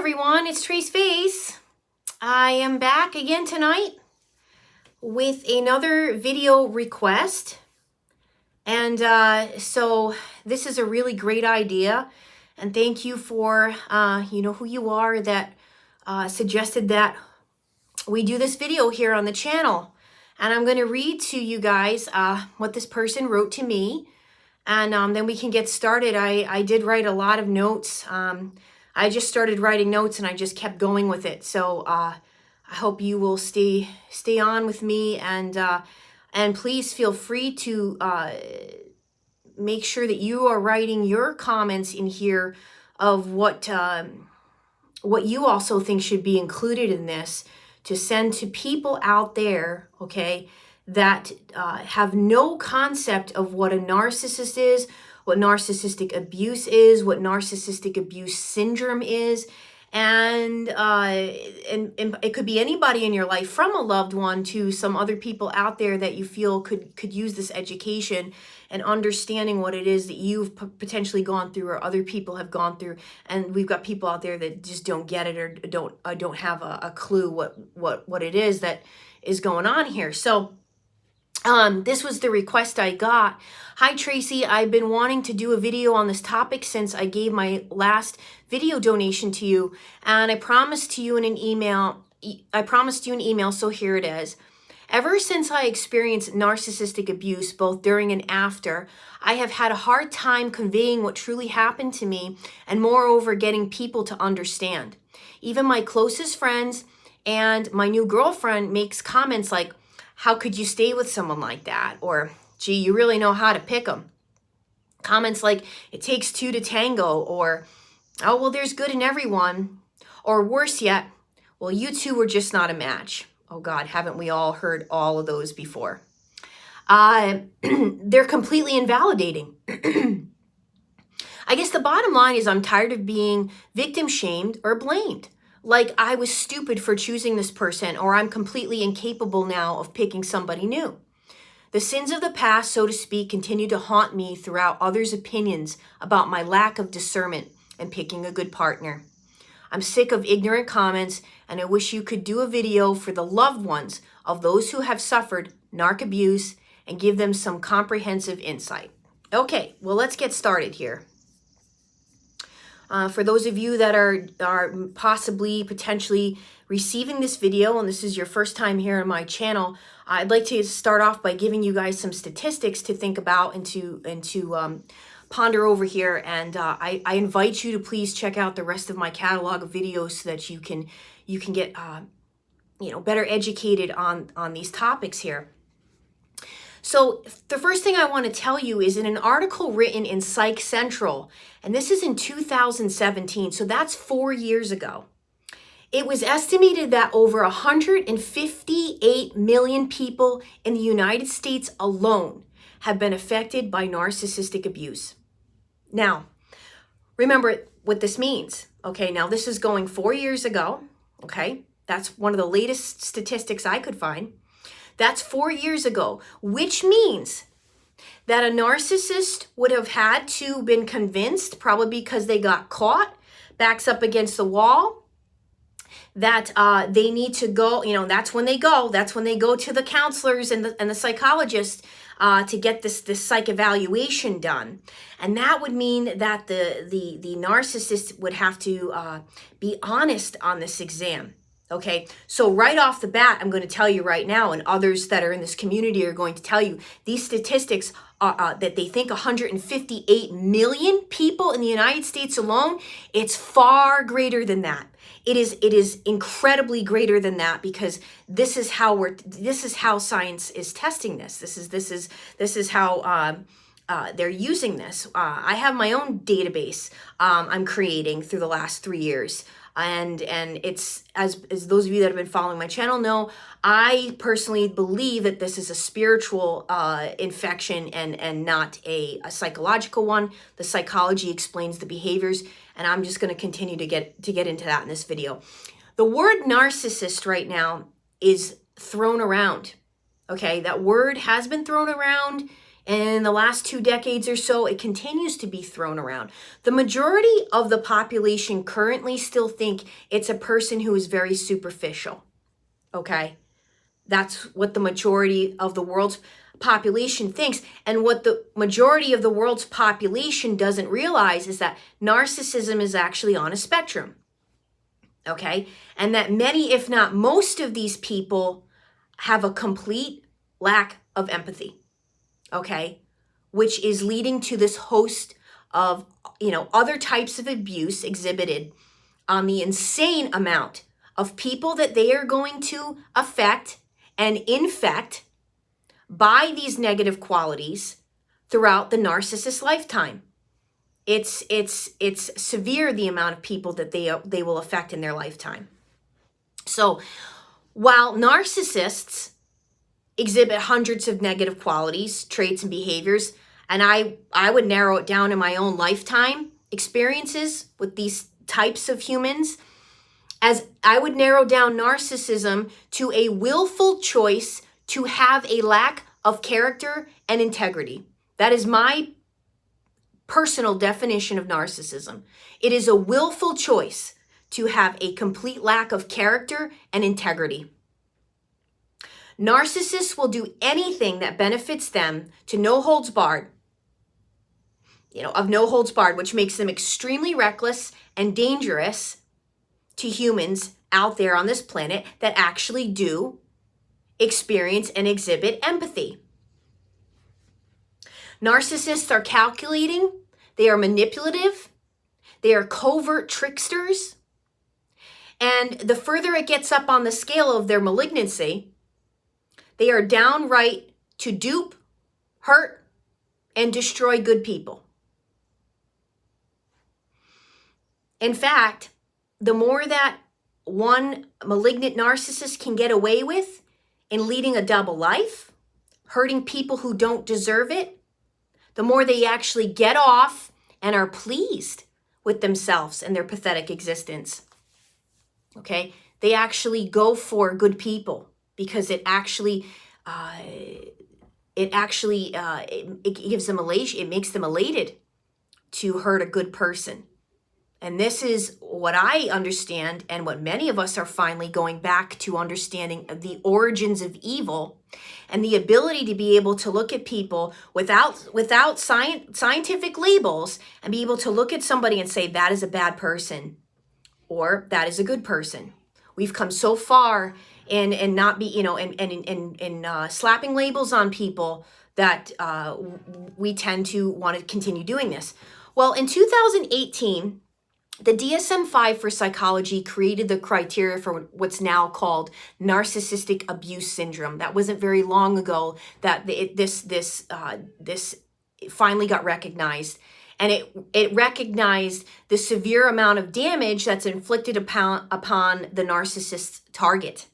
everyone, it's Trace Face. I am back again tonight with another video request. And so this is a really great idea. And thank you for, who you are that suggested that we do this video here on the channel. And I'm going to read to you guys what this person wrote to me. And then we can get started. I did write a lot of notes. I just started writing notes and I just kept going with it. So I hope you will stay on with me, and please feel free to make sure that you are writing your comments in here of what you also think should be included in this to send to people out there, okay, that have no concept of what a narcissist is, what narcissistic abuse is, what narcissistic abuse syndrome is, and it could be anybody in your life, from a loved one to some other people out there that you feel could use this education and understanding what it is that you've potentially gone through or other people have gone through. And we've got people out there that just don't get it or don't have a clue what it is that is going on here. So this was the request I got. Hi, Tracy. I've been wanting to do a video on this topic since I gave my last video donation to you, and I promised you an email, so here it is. Ever since I experienced narcissistic abuse, both during and after, I have had a hard time conveying what truly happened to me, and moreover, getting people to understand. Even my closest friends and my new girlfriend makes comments like, "How could you stay with someone like that?" Or, "Gee, you really know how to pick them." Comments like, "It takes two to tango," or, "Oh, well, there's good in everyone." Or worse yet, "Well, you two were just not a match." Oh God, haven't we all heard all of those before? They're completely invalidating. I guess the bottom line is I'm tired of being victim shamed or blamed. Like I was stupid for choosing this person, or I'm completely incapable now of picking somebody new. The sins of the past, so to speak, continue to haunt me throughout others' opinions about my lack of discernment and picking a good partner. I'm sick of ignorant comments, and I wish you could do a video for the loved ones of those who have suffered narc abuse and give them some comprehensive insight. Okay, well, let's get started here. For those of you that are potentially receiving this video, and this is your first time here on my channel, I'd like to start off by giving you guys some statistics to think about and to ponder over here. And I invite you to please check out the rest of my catalog of videos so that you can get better educated on these topics here. So the first thing I want to tell you is in an article written in Psych Central, and this is in 2017, so that's 4 years ago. It was estimated that over 158 million people in the United States alone have been affected by narcissistic abuse. Now, remember what this means. Okay, now this is going 4 years ago. Okay, that's one of the latest statistics I could find. That's 4 years ago, which means that a narcissist would have had to been convinced, probably because they got caught, backs up against the wall, that they need to go, that's when they go to the counselors and the psychologists to get this psych evaluation done. And that would mean that the narcissist would have to be honest on this exam. Okay, so right off the bat, I'm going to tell you right now, and others that are in this community are going to tell you, these statistics are that they think 158 million people in the United States alone. It's far greater than that. It is incredibly greater than that, because this is how science is testing this. This is how they're using this. I have my own database I'm creating through the last 3 years. And it's, as those of you that have been following my channel know, I personally believe that this is a spiritual infection and not a psychological one. The psychology explains the behaviors, and I'm just going to continue to get into that in this video. The word narcissist right now is thrown around. Okay, that word has been thrown around And in the last 2 decades or so, it continues to be thrown around. The majority of the population currently still think it's a person who is very superficial. Okay? That's what the majority of the world's population thinks. And what the majority of the world's population doesn't realize is that narcissism is actually on a spectrum. Okay? And that many, if not most of these people have a complete lack of empathy. Okay? Which is leading to this host of, other types of abuse exhibited on the insane amount of people that they are going to affect and infect by these negative qualities throughout the narcissist's lifetime. It's severe, the amount of people that they will affect in their lifetime. So while narcissists exhibit hundreds of negative qualities, traits, and behaviors, and I would narrow it down in my own lifetime experiences with these types of humans, as I would narrow down narcissism to a willful choice to have a lack of character and integrity. That is my personal definition of narcissism. It is a willful choice to have a complete lack of character and integrity. Narcissists will do anything that benefits them to no holds barred, no holds barred, which makes them extremely reckless and dangerous to humans out there on this planet that actually do experience and exhibit empathy. Narcissists are calculating, they are manipulative, they are covert tricksters, and the further it gets up on the scale of their malignancy, they are downright to dupe, hurt, and destroy good people. In fact, the more that one malignant narcissist can get away with in leading a double life, hurting people who don't deserve it, the more they actually get off and are pleased with themselves and their pathetic existence. Okay? They actually go for good people because it gives them elation. It makes them elated to hurt a good person. And this is what I understand, and what many of us are finally going back to understanding of the origins of evil, and the ability to be able to look at people without scientific labels and be able to look at somebody and say that is a bad person or that is a good person. We've come so far in not be in slapping labels on people that we tend to want to continue doing this. Well, in 2018. The DSM-5 for psychology created the criteria for what's now called narcissistic abuse syndrome. That wasn't very long ago that this finally got recognized, and it recognized the severe amount of damage that's inflicted upon the narcissist's target.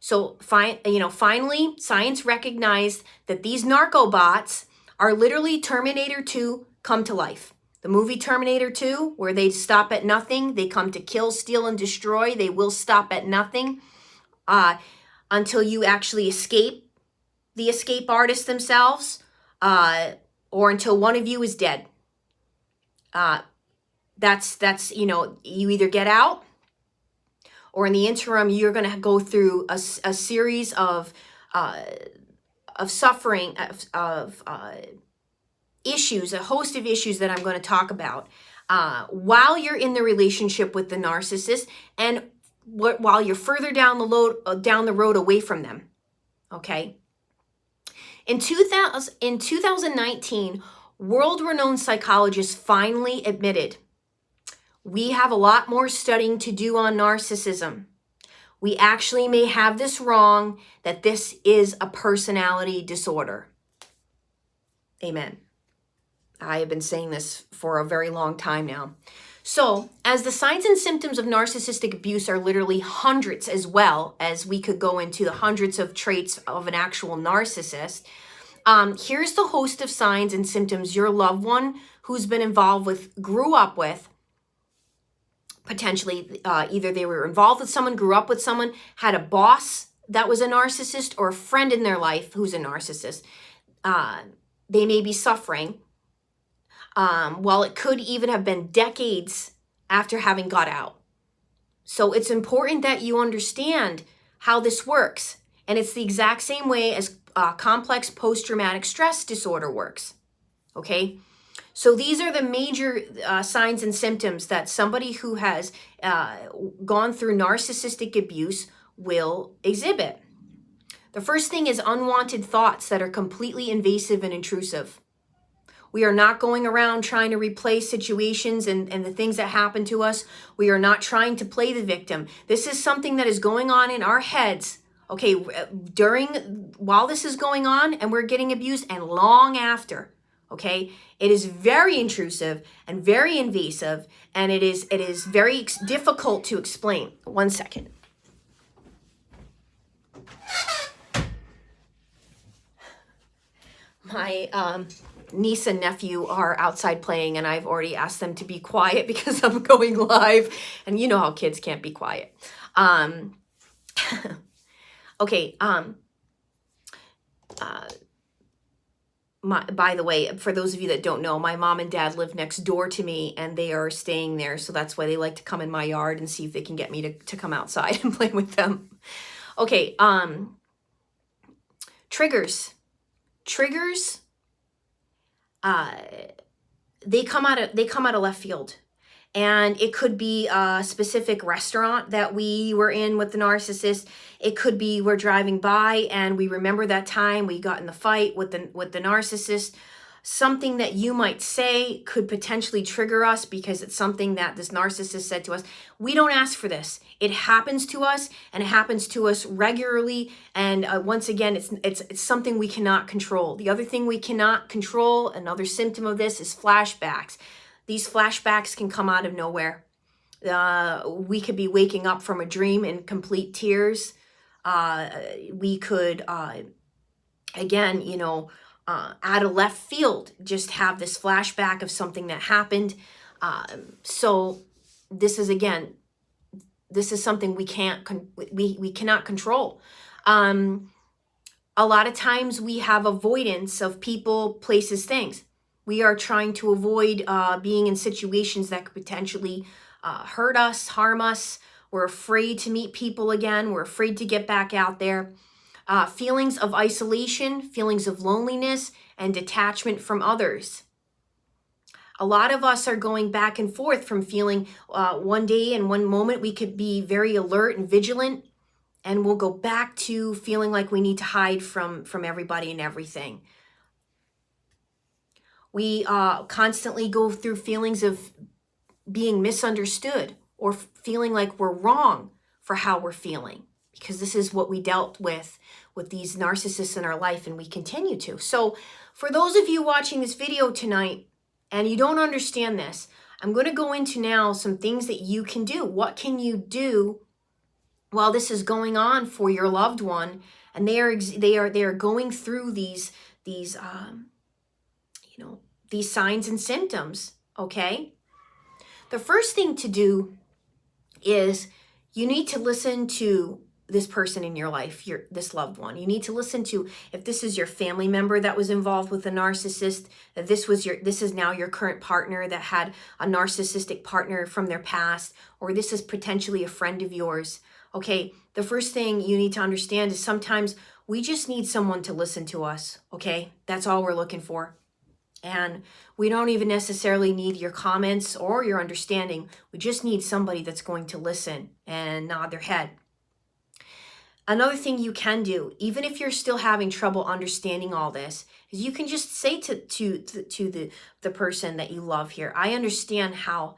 So finally, science recognized that these narcobots are literally Terminator 2 come to life. The movie Terminator 2, where they stop at nothing, they come to kill, steal, and destroy. They will stop at nothing until you actually escape the escape artists themselves, or until one of you is dead. That's you either get out, or in the interim, you're going to go through a series of suffering, of issues, a host of issues that I'm going to talk about while you're in the relationship with the narcissist, and while you're further down the road away from them. Okay. In 2019, world-renowned psychologists finally admitted we have a lot more studying to do on narcissism. We actually may have this wrong, that this is a personality disorder. Amen. I have been saying this for a very long time now. So, as the signs and symptoms of narcissistic abuse are literally hundreds, as well as we could go into the hundreds of traits of an actual narcissist, here's the host of signs and symptoms your loved one who's been involved with, grew up with, potentially either they were involved with someone, grew up with someone, had a boss that was a narcissist, or a friend in their life who's a narcissist. they may be suffering. Well, it could even have been decades after having got out. So it's important that you understand how this works. And it's the exact same way as complex post-traumatic stress disorder works. Okay? So these are the major signs and symptoms that somebody who has gone through narcissistic abuse will exhibit. The first thing is unwanted thoughts that are completely invasive and intrusive. We are not going around trying to replay situations and the things that happen to us. We are not trying to play the victim. This is something that is going on in our heads, okay, while this is going on and we're getting abused and long after, okay? It is very intrusive and very invasive, and it is very difficult to explain. 1 second. My niece and nephew are outside playing, and I've already asked them to be quiet because I'm going live, and you know how kids can't be quiet. Okay. By the way, for those of you that don't know, my mom and dad live next door to me, and they are staying there, so that's why they like to come in my yard and see if they can get me to come outside and play with them. Okay. Triggers. They come out of left field, and it could be a specific restaurant that we were in with the narcissist. It could be we're driving by and we remember that time we got in the fight with the narcissist. Something that you might say could potentially trigger us because it's something that this narcissist said to us. We don't ask for this. It happens to us, and it happens to us regularly. And once again, it's something we cannot control. The other thing we cannot control, another symptom of this, is flashbacks. These flashbacks can come out of nowhere. We could be waking up from a dream in complete tears. We could, again, out of left field, just have this flashback of something that happened. So this is something we cannot control. A lot of times we have avoidance of people, places, things. We are trying to avoid being in situations that could potentially hurt us, harm us. We're afraid to meet people again. We're afraid to get back out there. Feelings of isolation, feelings of loneliness, and detachment from others. A lot of us are going back and forth from feeling one day and one moment we could be very alert and vigilant, and we'll go back to feeling like we need to hide from everybody and everything. We constantly go through feelings of being misunderstood or feeling like we're wrong for how we're feeling, because this is what we dealt with these narcissists in our life, and we continue to. So for those of you watching this video tonight and you don't understand this, I'm going to go into now some things that you can do. What can you do while this is going on for your loved one, and they are going through these signs and symptoms, okay? The first thing to do is you need to listen to this person in your life, this loved one. You need to listen to, if this is your family member that was involved with a narcissist, that this is now your current partner that had a narcissistic partner from their past, or this is potentially a friend of yours. Okay, the first thing you need to understand is sometimes we just need someone to listen to us, okay? That's all we're looking for. And we don't even necessarily need your comments or your understanding. We just need somebody that's going to listen and nod their head. Another thing you can do, even if you're still having trouble understanding all this, is you can just say to the person that you love here, I understand how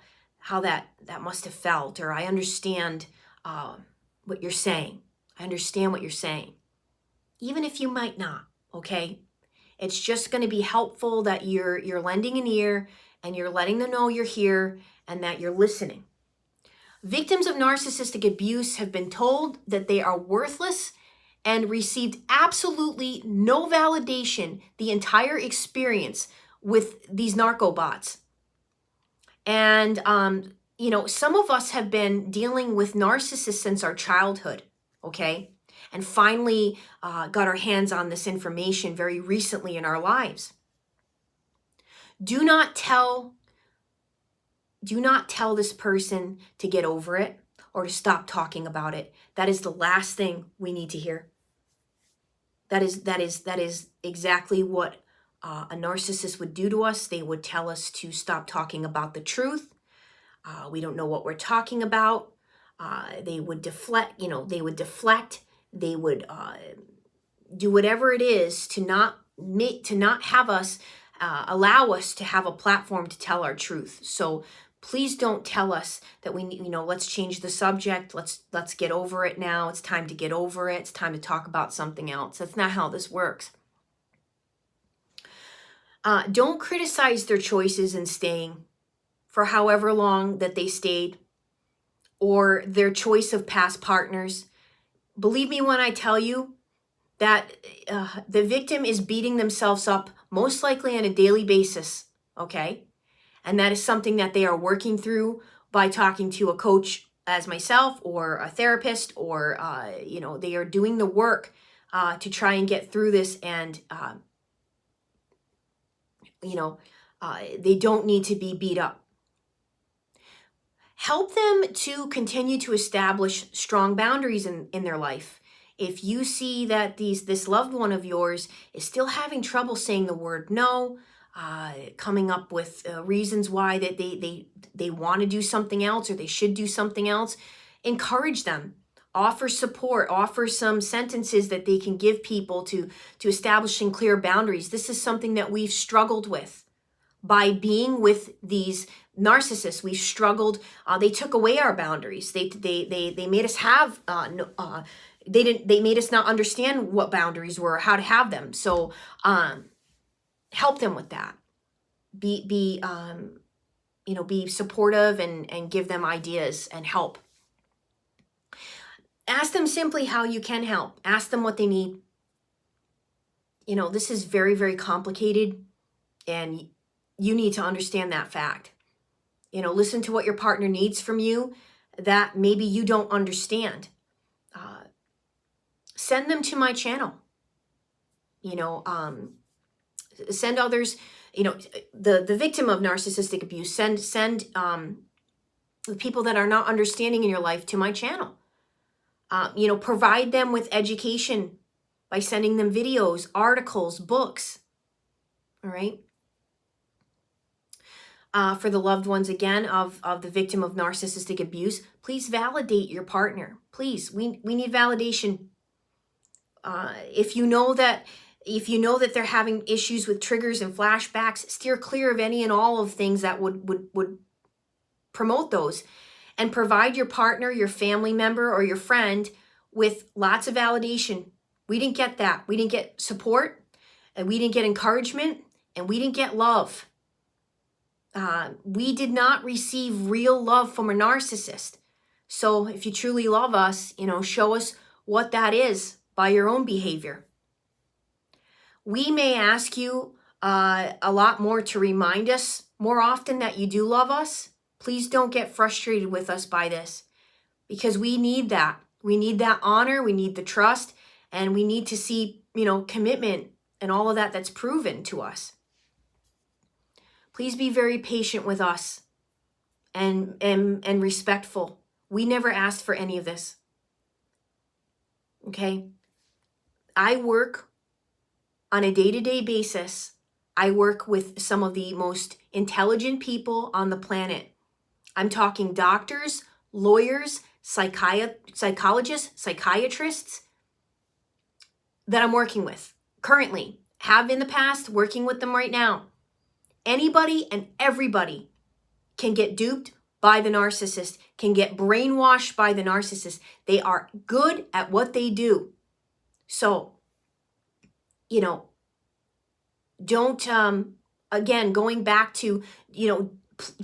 that must have felt, or I understand what you're saying. I understand what you're saying. Even if you might not, okay? It's just going to be helpful that you're lending an ear and you're letting them know you're here and that you're listening. Victims of narcissistic abuse have been told that they are worthless and received absolutely no validation the entire experience with these narcobots. And, some of us have been dealing with narcissists since our childhood, okay? And finally got our hands on this information very recently in our lives. Do not tell this person to get over it or to stop talking about it. That is the last thing we need to hear. That is exactly what a narcissist would do to us. They would tell us to stop talking about the truth. We don't know what we're talking about. They would deflect. They would do whatever it is to not have us allow us to have a platform to tell our truth. So please don't tell us that we need, let's change the subject. Let's get over it now. It's time to get over it. It's time to talk about something else. That's not how this works. Don't criticize their choices in staying for however long that they stayed, or their choice of past partners. Believe me when I tell you that the victim is beating themselves up most likely on a daily basis, okay? And that is something that they are working through by talking to a coach as myself or a therapist, or, they are doing the work to try and get through this. And, they don't need to be beat up. Help them to continue to establish strong boundaries in their life. If you see that this loved one of yours is still having trouble saying the word no, coming up with reasons why that they want to do something else or they should do something else, encourage them. Offer support. Offer some sentences that they can give people to establishing clear boundaries. This is something that we've struggled with by being with these narcissists. We've struggled. They took away our boundaries. They made us have they made us not understand what boundaries were, how to have them. So help them with that. Be supportive and give them ideas and help. Ask them simply how you can help. Ask them what they need. This is very, very complicated, and you need to understand that fact. Listen to what your partner needs from you that maybe you don't understand. Send them to my channel. Send others, the victim of narcissistic abuse, send the people that are not understanding in your life to my channel. Provide them with education by sending them videos, articles, books. All right. For the loved ones, again, of the victim of narcissistic abuse, please validate your partner. Please, we need validation. If you know that they're having issues with triggers and flashbacks, steer clear of any and all of things that would promote those, and provide your partner, your family member, or your friend with lots of validation. We didn't get that. We didn't get support, and we didn't get encouragement, and we didn't get love. We did not receive real love from a narcissist. So if you truly love us, show us what that is by your own behavior. We may ask you a lot more to remind us more often that you do love us. Please don't get frustrated with us by this, because we need that. We need that honor. We need the trust, and we need to see, commitment and all of that that's proven to us. Please be very patient with us and respectful. We never asked for any of this. Okay? I work on a day-to-day basis. I work with some of the most intelligent people on the planet. I'm talking doctors, lawyers, psychologists, psychiatrists that I'm working with currently, have in the past, working with them right now. Anybody and everybody can get duped by the narcissist, can get brainwashed by the narcissist. They are good at what they do. So, don't, again, going back to,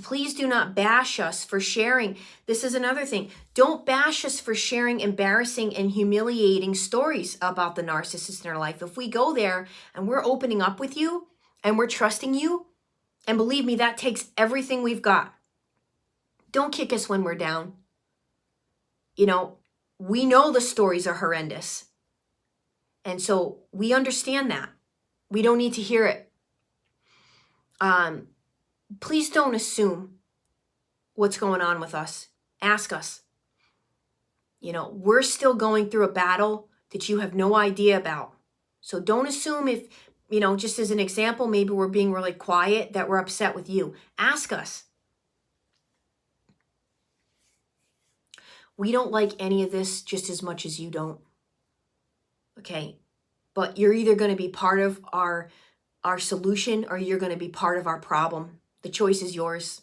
please do not bash us for sharing. This is another thing. Don't bash us for sharing embarrassing and humiliating stories about the narcissist in our life. If we go there and we're opening up with you and we're trusting you, and believe me, that takes everything we've got. Don't kick us when we're down. We know the stories are horrendous. And so we understand that. We don't need to hear it. Please don't assume what's going on with us. Ask us. We're still going through a battle that you have no idea about. So don't assume if, just as an example, maybe we're being really quiet, that we're upset with you. Ask us. We don't like any of this just as much as you don't. Okay? But you're either going to be part of our solution or you're going to be part of our problem. The choice is yours.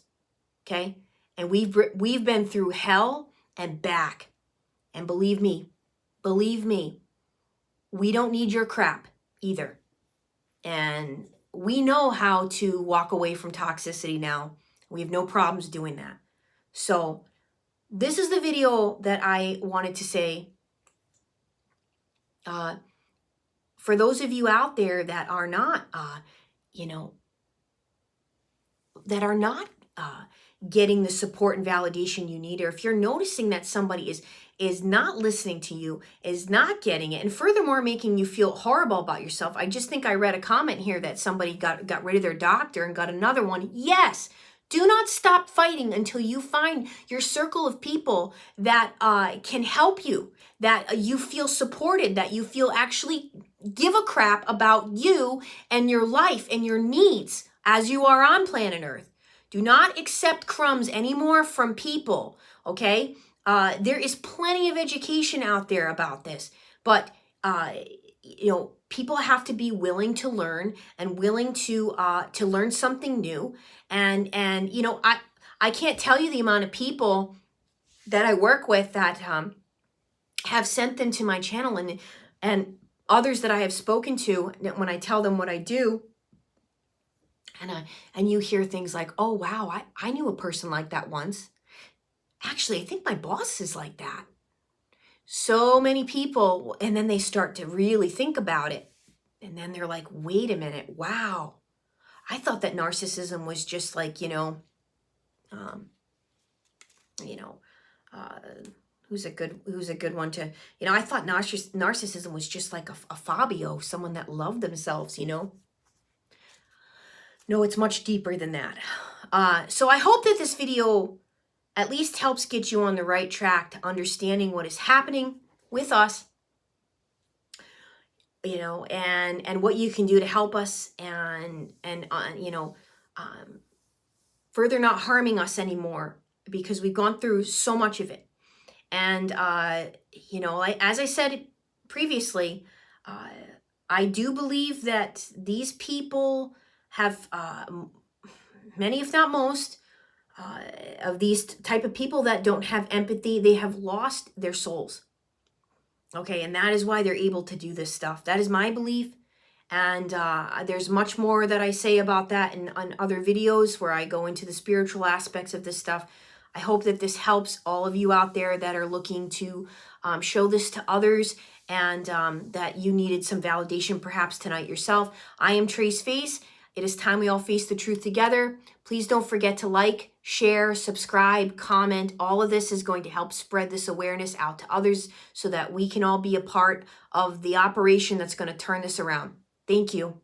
Okay? And we've been through hell and back. And believe me, we don't need your crap either. And we know how to walk away from toxicity now. We have no problems doing that. So this is the video that I wanted to say. For those of you out there that are not, getting the support and validation you need, or if you're noticing that somebody is not listening to you, is not getting it, and furthermore making you feel horrible about yourself. I just think I read a comment here that somebody got rid of their doctor and got another one. Yes, do not stop fighting until you find your circle of people that can help you, that you feel supported, that you feel actually give a crap about you and your life and your needs as you are on planet Earth. Do not accept crumbs anymore from people, okay? There is plenty of education out there about this, but people have to be willing to learn and willing to learn something new. And I can't tell you the amount of people that I work with that have sent them to my channel, and others that I have spoken to when I tell them what I do. And you hear things like, oh, wow, I knew a person like that once. Actually, I think my boss is like that. So many people, and then they start to really think about it. And then they're like, wait a minute, wow. I thought that narcissism was just like, who's a good one to, I thought narcissism was just like a Fabio, someone that loved themselves, No, it's much deeper than that. So I hope that this video at least helps get you on the right track to understanding what is happening with us, and what you can do to help us and further not harming us anymore, because we've gone through so much of it. And, as I said previously, I do believe that these people have, many, if not most, of these type of people that don't have empathy, they have lost their souls. Okay, and that is why they're able to do this stuff. That is my belief. And there's much more that I say about that on other videos where I go into the spiritual aspects of this stuff. I hope that this helps all of you out there that are looking to show this to others, and that you needed some validation perhaps tonight yourself. I am Trace Face. It is time we all face the truth together. Please don't forget to like, share, subscribe, comment. All of this is going to help spread this awareness out to others so that we can all be a part of the operation that's going to turn this around. Thank you.